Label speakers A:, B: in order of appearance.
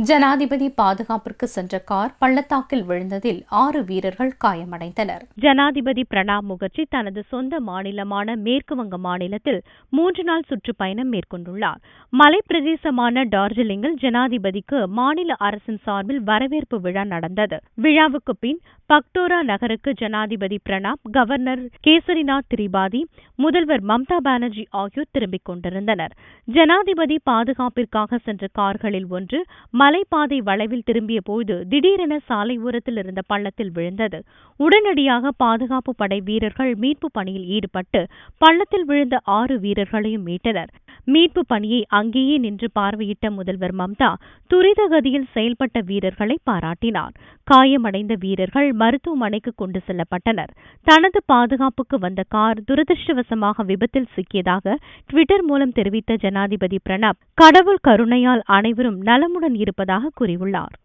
A: ஜனாதிபதி பாதுகாப்பிற்கு சென்ற கார் பள்ளத்தாக்கில் விழுந்ததில் 6 வீரர்கள் காயமடைந்தனர்.
B: ஜனாதிபதி பிரணாப் முகர்ஜி தனது சொந்த மாநிலமான மேற்குவங்க மாநிலத்தில் 3 நாள் சுற்றுப்பயணம் மேற்கொண்டுள்ளார். மலைப்பிரதேசமான டார்ஜிலிங்கில் ஜனாதிபதிக்கு மாநில அரசின் சார்பில் வரவேற்பு விழா நடந்தது. விழாவுக்கு பின் பக்டோரா நகருக்கு ஜனாதிபதி பிரணாப், கவர்னர் கேசரிநாத் திரிபாதி, முதல்வர் மம்தா பானர்ஜி ஆகியோர் திரும்பிக் கொண்டிருந்தனர். ஜனாதிபதி பாதுகாப்பிற்காக சென்ற கார்களில் ஒன்று மலைப்பாதை வளைவில் திரும்பிய போது திடீரென சாலை ஓரத்தில் இருந்த பள்ளத்தில் விழுந்தது. உடனடியாக பாதுகாப்பு படை வீரர்கள் மீட்பு பணியில் ஈடுபட்டு பள்ளத்தில் விழுந்த 6 வீரர்களையும் மீட்டனர். மீட்பு பணியை அங்கேயே நின்று பார்வையிட்ட முதல்வர் மம்தா துரித கதியில் செயல்பட்ட வீரர்களை பாராட்டினார். காயமடைந்த வீரர்கள் மருத்துவமனைக்கு கொண்டு செல்லப்பட்டனர். தனது பாதுகாப்புக்கு வந்த கார் துரதிருஷ்டவசமாக விபத்தில் சிக்கியதாக ட்விட்டர் மூலம் தெரிவித்த ஜனாதிபதி பிரணாப், கடவுள் கருணையால் அனைவரும் நலமுடன் இருப்பதாக கூறியுள்ளார்.